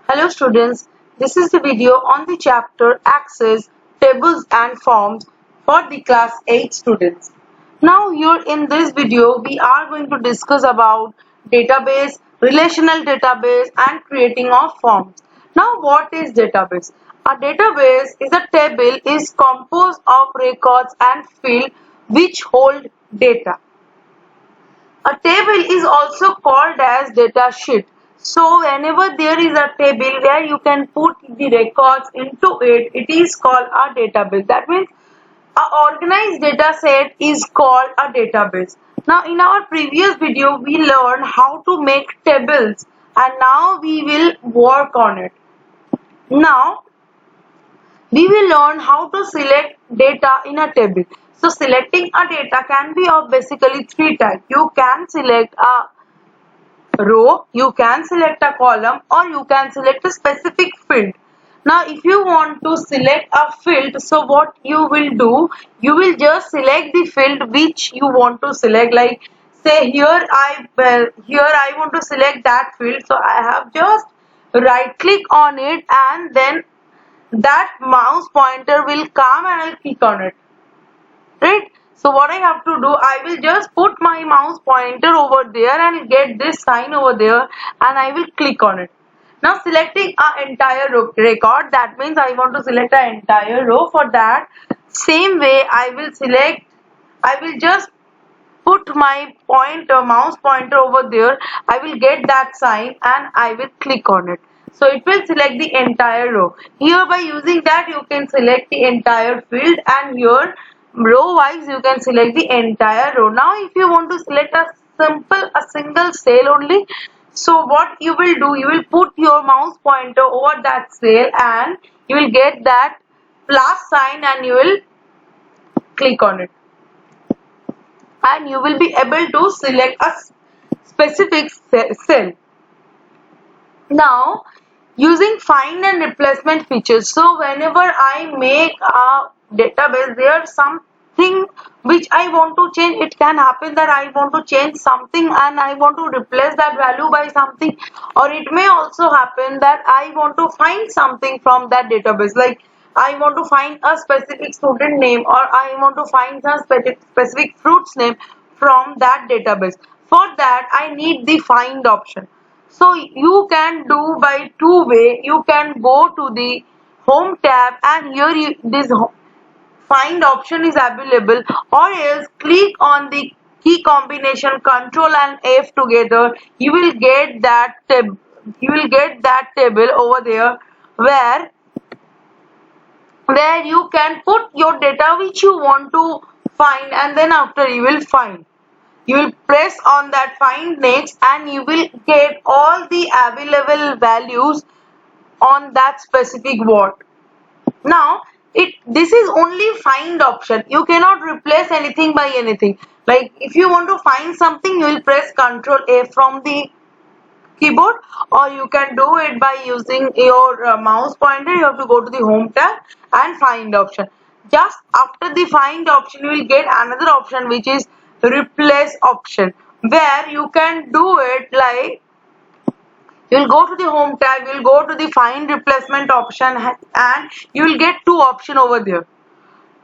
Hello students, this is the video on the chapter Access, Tables and Forms for the class 8 students. Now here in this video we are going to discuss about database, relational database and creating of forms. Now what is database? A database is a table is composed of records and fields which hold data. A table is also called as data sheet. So whenever there is a table where you can put the records into it, it is called a database. That means a organized data set is called a database. Now in our previous video we learned how to make tables and now we will work on it. Now we will learn how to select data in a table. So selecting a data can be of basically three types. You can select a row, you can select a column, or you can select a specific field. Now if you want to select a field, so what you will do, you will just select the field which you want to select. Like say here I want to select that field, so I have just right click on it and then that mouse pointer will come and I'll click on it, right? So what I have to do, I will just put my mouse pointer over there and get this sign over there and I will click on it. Now selecting an entire record, that means I want to select an entire row. For that same way I will just put my mouse pointer over there, I will get that sign and I will click on it. So it will select the entire row. Here by using that you can select the entire field and here row wise you can select the entire row. Now if you want to select a single cell only, so what you will do, you will put your mouse pointer over that cell and you will get that plus sign and you will click on it. And you will be able to select a specific cell. Now using find and replacement features, so whenever I make a database, there's something which I want to change. It can happen that I want to change something and I want to replace that value by something, or it may also happen that I want to find something from that database, like I want to find a specific student name or I want to find some specific fruits name from that database. For that I need the find option. So you can do by two way. You can go to the home tab and here this find option is available, or else click on the key combination Control and F together. You will get that table over there where you can put your data which you want to find, and then after you will find. You will press on that find next and you will get all the available values on that specific word. Now this is only find option. You cannot replace anything by anything. Like if you want to find something, you will press Ctrl A from the keyboard, or you can do it by using your mouse pointer. You have to go to the home tab and find option. Just after the find option you will get another option which is replace option, where you can do it like you will go to the home tab, you will go to the find replacement option and you will get two options over there.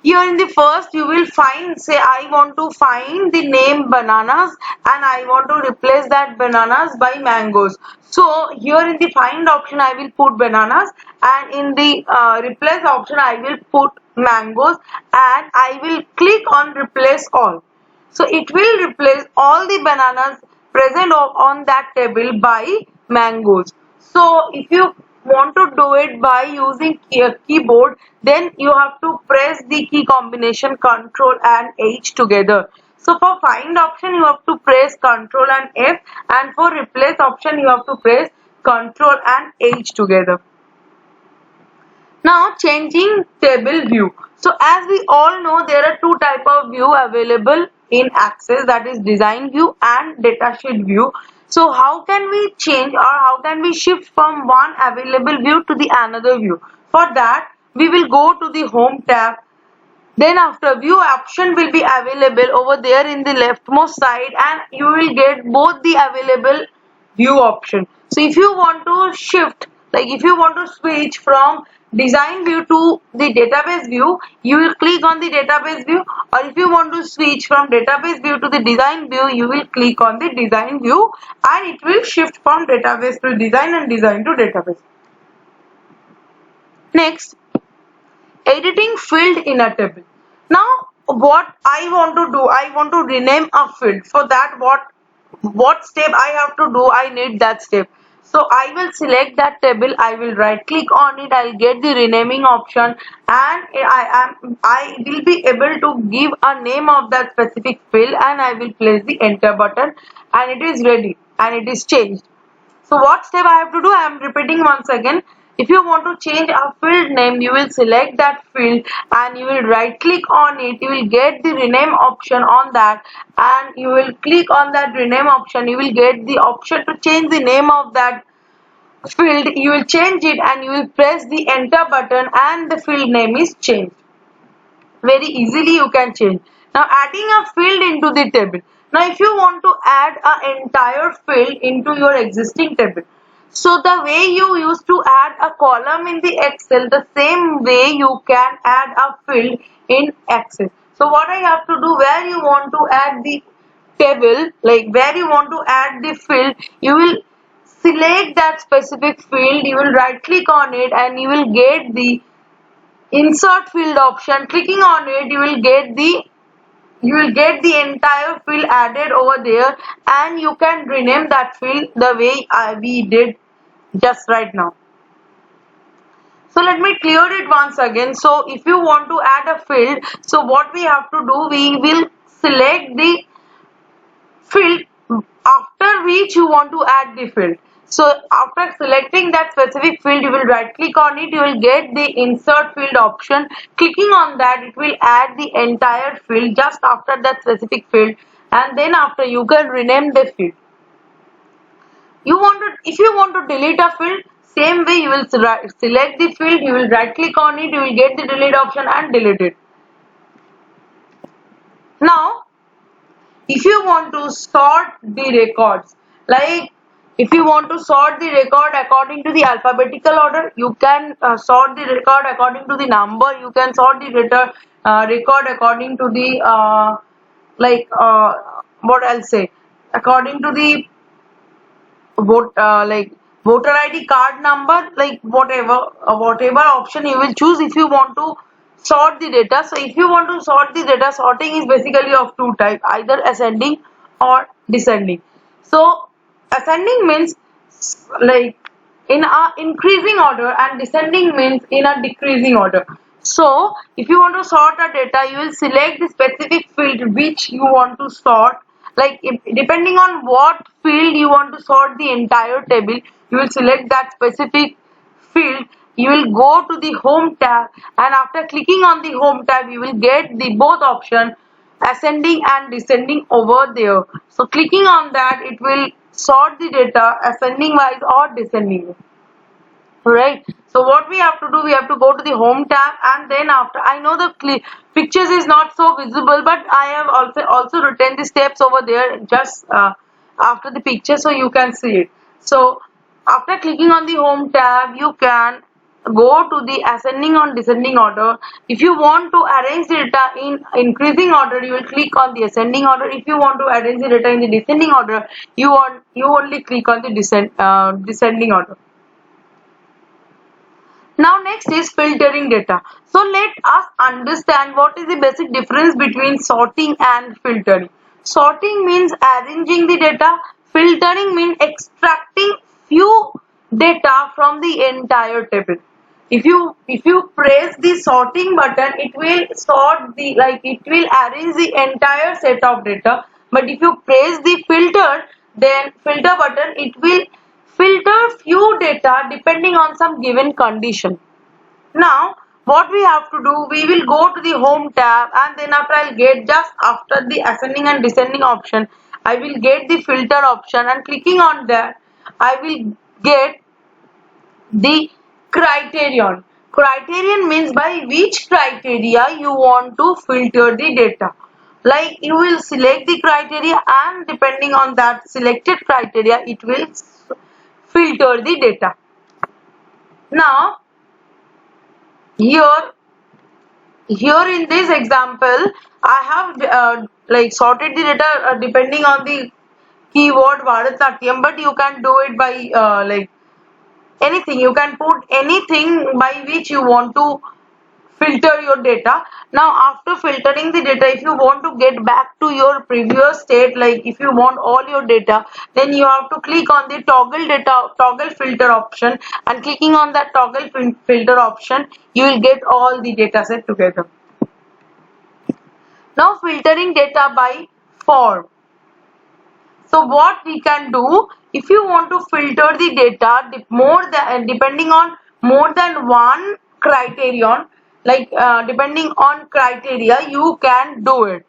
Here in the first you will find, say I want to find the name bananas and I want to replace that bananas by mangoes. So here in the find option I will put bananas and in the replace option I will put mangoes and I will click on replace all. So it will replace all the bananas present on that table by mangoes. So if you want to do it by using keyboard, then you have to press the key combination Control and H together. So for find option you have to press Control and F, and for replace option you have to press Control and H together. Now changing table view. So as we all know, there are two type of view available in Access, that is design view and datasheet view. So how can we change or how can we shift from one available view to the another view? For that we will go to the home tab. Then after view option will be available over there in the leftmost side and you will get both the available view option. So if you want to shift, Like if you want to switch from design view to the database view, you will click on the database view, or if you want to switch from database view to the design view, you will click on the design view, and it will shift from database to design and design to database. Next, editing field in a table. Now what I want to do, I want to rename a field. For that, what step I have to do, I need that step. So I will select that table, I will right click on it, I'll get the renaming option, and I will be able to give a name of that specific field, and I will place the enter button, and it is ready and it is changed. So what step I have to do? I am repeating once again. If you want to change a field name, you will select that field and you will right click on it. You will get the rename option on that, and you will click on that rename option. You will get the option to change the name of that field. You will change it and you will press the enter button, and the field name is changed. Very easily you can change. Now adding a field into the table. Now if you want to add an entire field into your existing table, so the way you used to add a column in the Excel, the same way you can add a field in Excel. So what I have to do, where you want to add the table, like where you want to add the field, you will select that specific field, you will right click on it, and you will get the insert field option. Clicking on it, you will get the entire field added over there, and you can rename that field the way we did just right now. So let me clear it once again. So if you want to add a field, so what we have to do, we will select the field after which you want to add the field. So after selecting that specific field, you will right click on it, you will get the insert field option. Clicking on that, it will add the entire field just after that specific field, and then after you can rename the field. If you want to delete a field, same way you will select the field, you will right click on it, you will get the delete option and delete it. Now if you want to sort the records, like if you want to sort the record according to the alphabetical order, you can sort the record according to the number, you can sort the record according to the what I'll say, according to the voter ID card number, like whatever option you will choose if you want to sort the data. So if you want to sort the data, sorting is basically of two types, either ascending or descending. So ascending means like in a increasing order, and descending means in a decreasing order. So if you want to sort a data, you will select the specific field which you want to sort. Like depending on what field you want to sort the entire table, you will select that specific field. You will go to the home tab, and after clicking on the home tab, you will get the both option, ascending and descending over there. So clicking on that, it will sort the data ascending wise or descending wise. Right, so what we have to do, we have to go to the home tab, and then after, I know the pictures is not so visible, but I have also written the steps over there just after the picture, so you can see it. So after clicking on the home tab, you can go to the ascending or descending order. If you want to arrange the data in increasing order, you will click on the ascending order. If you want to arrange the data in the descending order, you only click on the descending order. Now next is filtering data. So let us understand what is the basic difference between sorting and filtering. Sorting means arranging the data. Filtering means extracting few data from the entire table. If you press the sorting button, it will sort it will arrange the entire set of data. But if you press the filter button, it will filter few data depending on some given condition. Now what we have to do, we will go to the home tab, and then after I'll get just after the ascending and descending option, I will get the filter option, and clicking on that, I will get the criterion. Criterion means by which criteria you want to filter the data. Like you will select the criteria, and depending on that selected criteria, it will filter the data. Now here in this example, I have like sorted the data depending on the keyword Bharatnatyam, but you can do it by like anything. You can put anything by which you want to filter your data. Now after filtering the data, if you want to get back to your previous state, like if you want all your data, then you have to click on the toggle filter option, and clicking on that filter option, you will get all the data set together. Now filtering data by form. So what we can do, if you want to filter the data depending on more than one criterion, like depending on criteria, you can do it.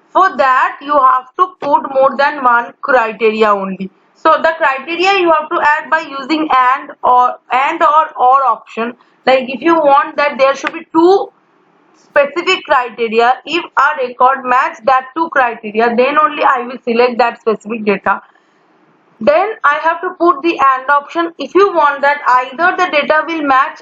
For that you have to put more than one criteria only. So the criteria you have to add by using and or option. Like if you want that there should be two specific criteria, if a record match that two criteria, then only I will select that specific data. Then I have to put the AND option. If you want that either the data will match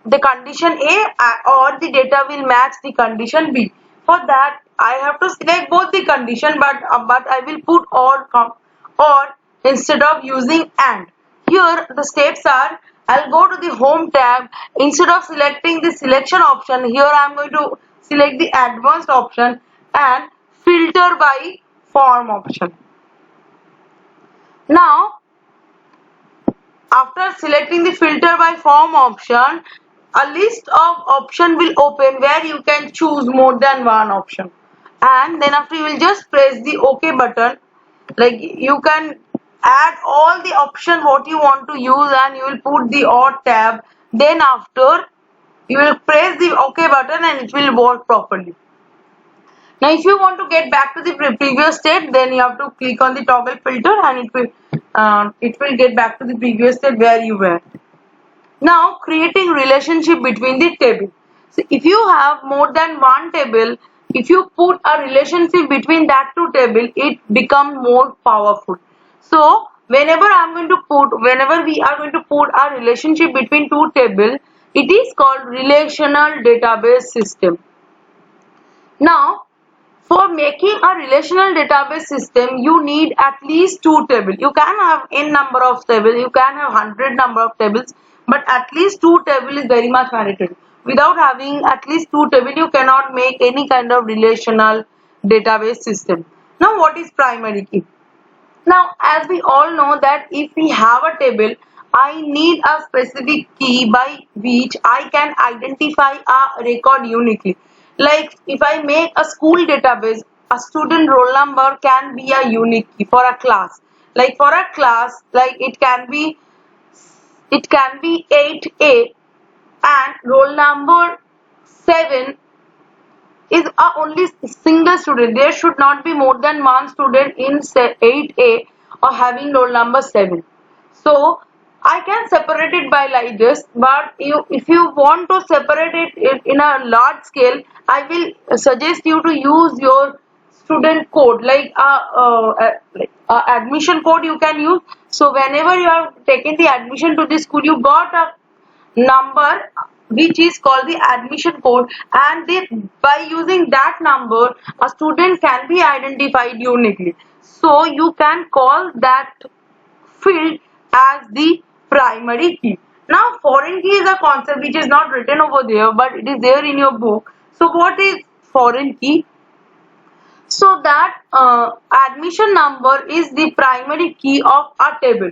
the condition A or the data will match the condition B. For that I have to select both the condition, but I will put or instead of using AND. Here the steps are, I'll go to the home tab. Instead of selecting the selection option, here I am going to select the advanced option and filter by form option. Now after selecting the filter by form option, a list of option will open where you can choose more than one option, and then after you will just press the OK button. Like you can add all the option what you want to use, and you will put the odd tab. Then after you will press the OK button and it will work properly. Now if you want to get back to the previous state, then you have to click on the toggle filter and it will get back to the previous state where you were. Now creating relationship between the table. So if you have more than one table, if you put a relationship between that two table, it becomes more powerful. So whenever we are going to put a relationship between two tables, it is called relational database system. Now for making a relational database system, you need at least two tables. You can have n number of tables, you can have 100 number of tables, but at least two tables is very much mandatory. Without having at least two tables, you cannot make any kind of relational database system. Now what is primary key? Now as we all know that if we have a table, I need a specific key by which I can identify a record uniquely. Like if I make a school database, a student roll number can be a unique key for a class. Like for a class, like it can be 8A and roll number 7 is a only single student. There should not be more than one student in 8A or having roll number 7. So I can separate it by like this, but if you want to separate it in a large scale, I will suggest you to use your student code, like admission code you can use. So whenever you are taking the admission to the school, you got a number which is called the admission code, and by using that number a student can be identified uniquely. So you can call that field as the primary key. Now foreign key is a concept which is not written over there, but it is there in your book. So what is foreign key? So that admission number is the primary key of a table.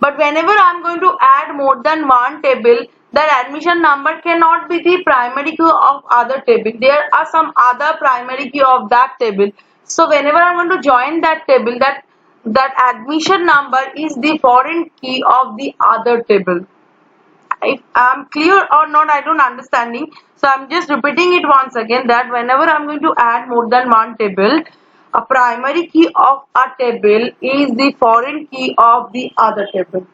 But whenever I am going to add more than one table, that admission number cannot be the primary key of other table. There are some other primary key of that table. So whenever I want to join that table, that admission number is the foreign key of the other table. If I am clear or not, I don't understanding. So I am just repeating it once again, that whenever I am going to add more than one table, a primary key of a table is the foreign key of the other table.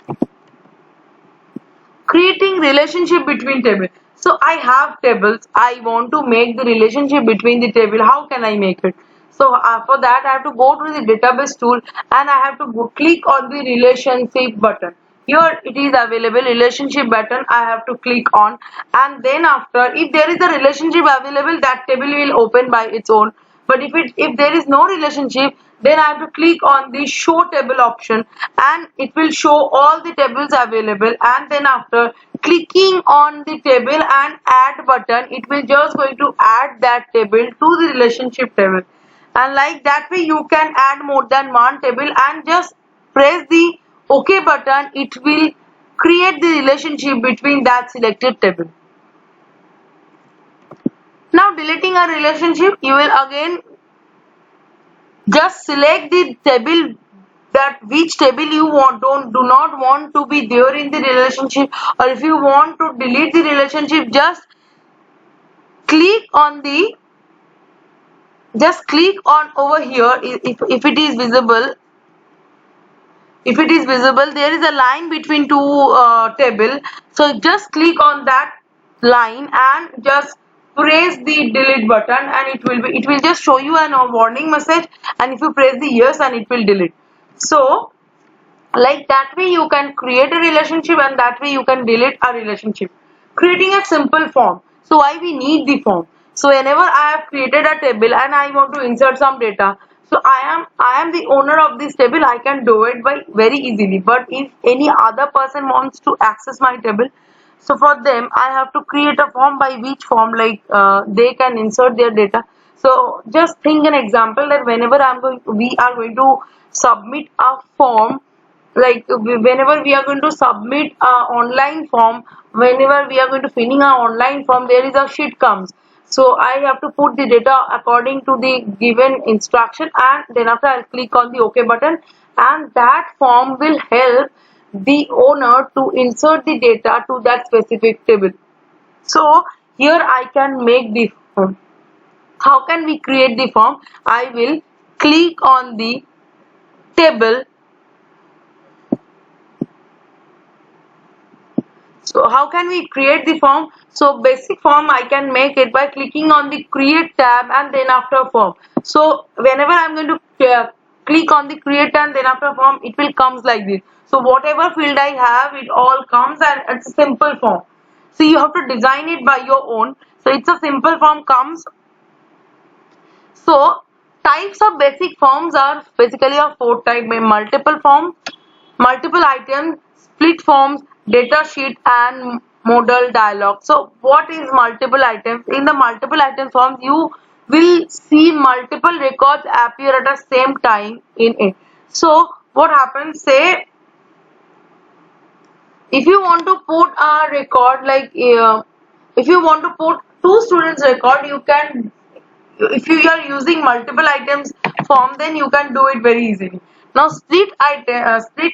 Creating relationship between tables. So I have tables. I want to make the relationship between the table. How can I make it? So for that I have to go to the database tool and I have to click on the relationship button. Here it is available relationship button. I have to click on, and then after, if there is a relationship available, that table will open by its own. But if there is no relationship, then I have to click on the show table option, and it will show all the tables available. And then after clicking on the table and add button, it will just going to add that table to the relationship table. And like that way you can add more than one table, and just press the OK button. It will create the relationship between that selected table. Now deleting a relationship, you will again just select the table, that which table you do not want to be there in the relationship, or if you want to delete the relationship, just click on the over here. If it is visible, there is a line between two table, so just click on that line and just press the delete button, and it will just show you a warning message, and if you press the yes, and it will delete. So like that way you can create a relationship, and that way you can delete a relationship. Creating a simple form. So why we need the form? So whenever I have created a table and I want to insert some data, so I am the owner of this table, I can do it by very easily. But if any other person wants to access my table, so for them I have to create a form, by which form they can insert their data. So just think an example that whenever we are going to submit a form, like whenever we are going to submit a online form, whenever we are going to filling a online form, there is a sheet comes. So I have to put the data according to the given instruction, and then after I'll click on the OK button, and that form will help the owner to insert the data to that specific table. So here I can make the form. How can we create the form? I will click on the table. So how can we create the form? So basic form I can make it by clicking on the create tab, and then after form. So whenever I'm going to click on the create and then after form, it will comes like this. So whatever field I have, it all comes, and it's a simple form. So you have to design it by your own. So it's a simple form comes. So types of basic forms are basically a 4 type: multiple form, multiple items, split forms, data sheet, and modal dialog. So what is multiple items? In the multiple item forms, you will see multiple records appear at the same time in it. So what happens, say if you want to put a record, if you want to put two students record, you can, if you are using multiple items form, then you can do it very easily. Now split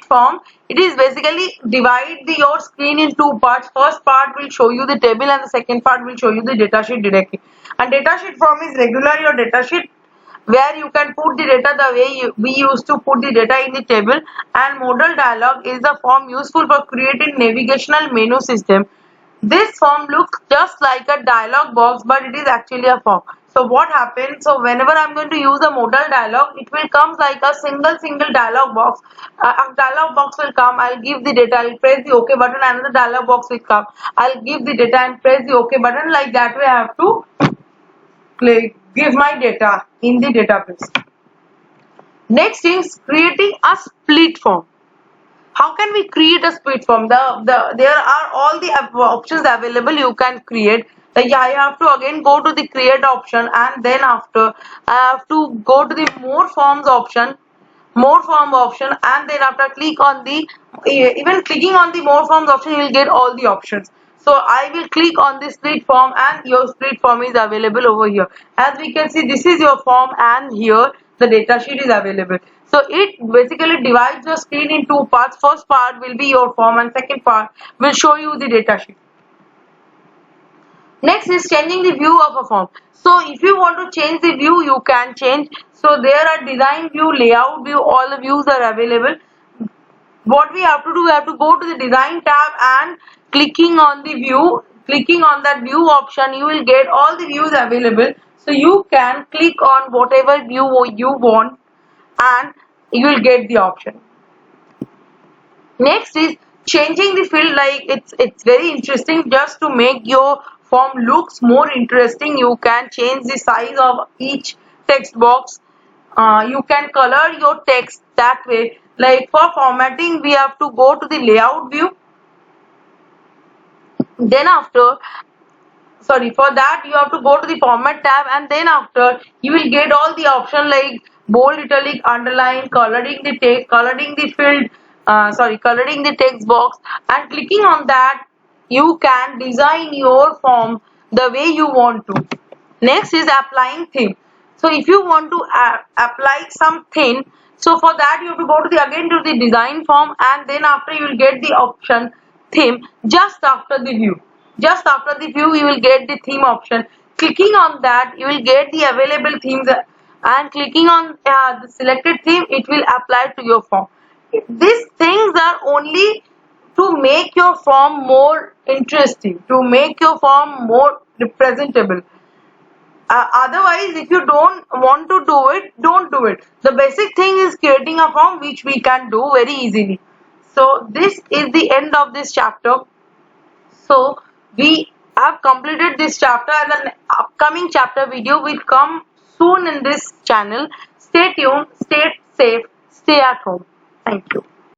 form, it is basically divide your screen in two parts. First part will show you the table, and the second part will show you the datasheet directly. And datasheet form is regular your datasheet, where you can put the data the way we used to put the data in the table. And modal dialog is the form useful for creating navigational menu system. This form looks just like a dialog box, but it is actually a form. So what happens? So whenever I'm going to use a modal dialog, it will come like a single dialog box. A dialog box will come. I'll give the data. I'll press the OK button. Another dialog box will come. I'll give the data and press the OK button. Like that way, I have to give my data in the database. Next is creating a split form. How can we create a split form? There are all the options available you can create. Like I have to again go to the create option, and then after I have to go to the more form option, and then after click on the, even clicking on the more forms option, you will get all the options. So I will click on the split form, and your split form is available over here. As we can see, this is your form, and here the data sheet is available. So it basically divides your screen in two parts. First part will be your form, and second part will show you the data sheet. Next is changing the view of a form. So if you want to change the view, you can change. So there are design view, layout view, all the views are available. What we have to do, we have to go to the design tab, and clicking on the view, clicking on that view option, you will get all the views available. So you can click on whatever view you want, and you will get the option. Next is changing the field, like it's very interesting. Just to make your form looks more interesting, you can change the size of each text box. You can color your text that way. Like for formatting, we have to go to the layout view. Then after, sorry, for that you have to go to the format tab, and then after you will get all the option like bold, italic, underline, coloring the text, coloring the field, coloring the text box, and clicking on that you can design your form the way you want to. Next is applying theme. So if you want to apply some theme, so for that you have to go to the again to the design form, and then after you will get the option theme. Just after the view, just after the view you will get the theme option. Clicking on that you will get the available themes, and clicking on the selected theme, it will apply to your form. These things are only to make your form more interesting, to make your form more representable. Otherwise, if you don't want to do it, don't do it. The basic thing is creating a form which we can do very easily. So this is the end of this chapter. So we have completed this chapter, and the upcoming chapter video will come soon in this channel. Stay tuned, stay safe, stay at home. Thank you.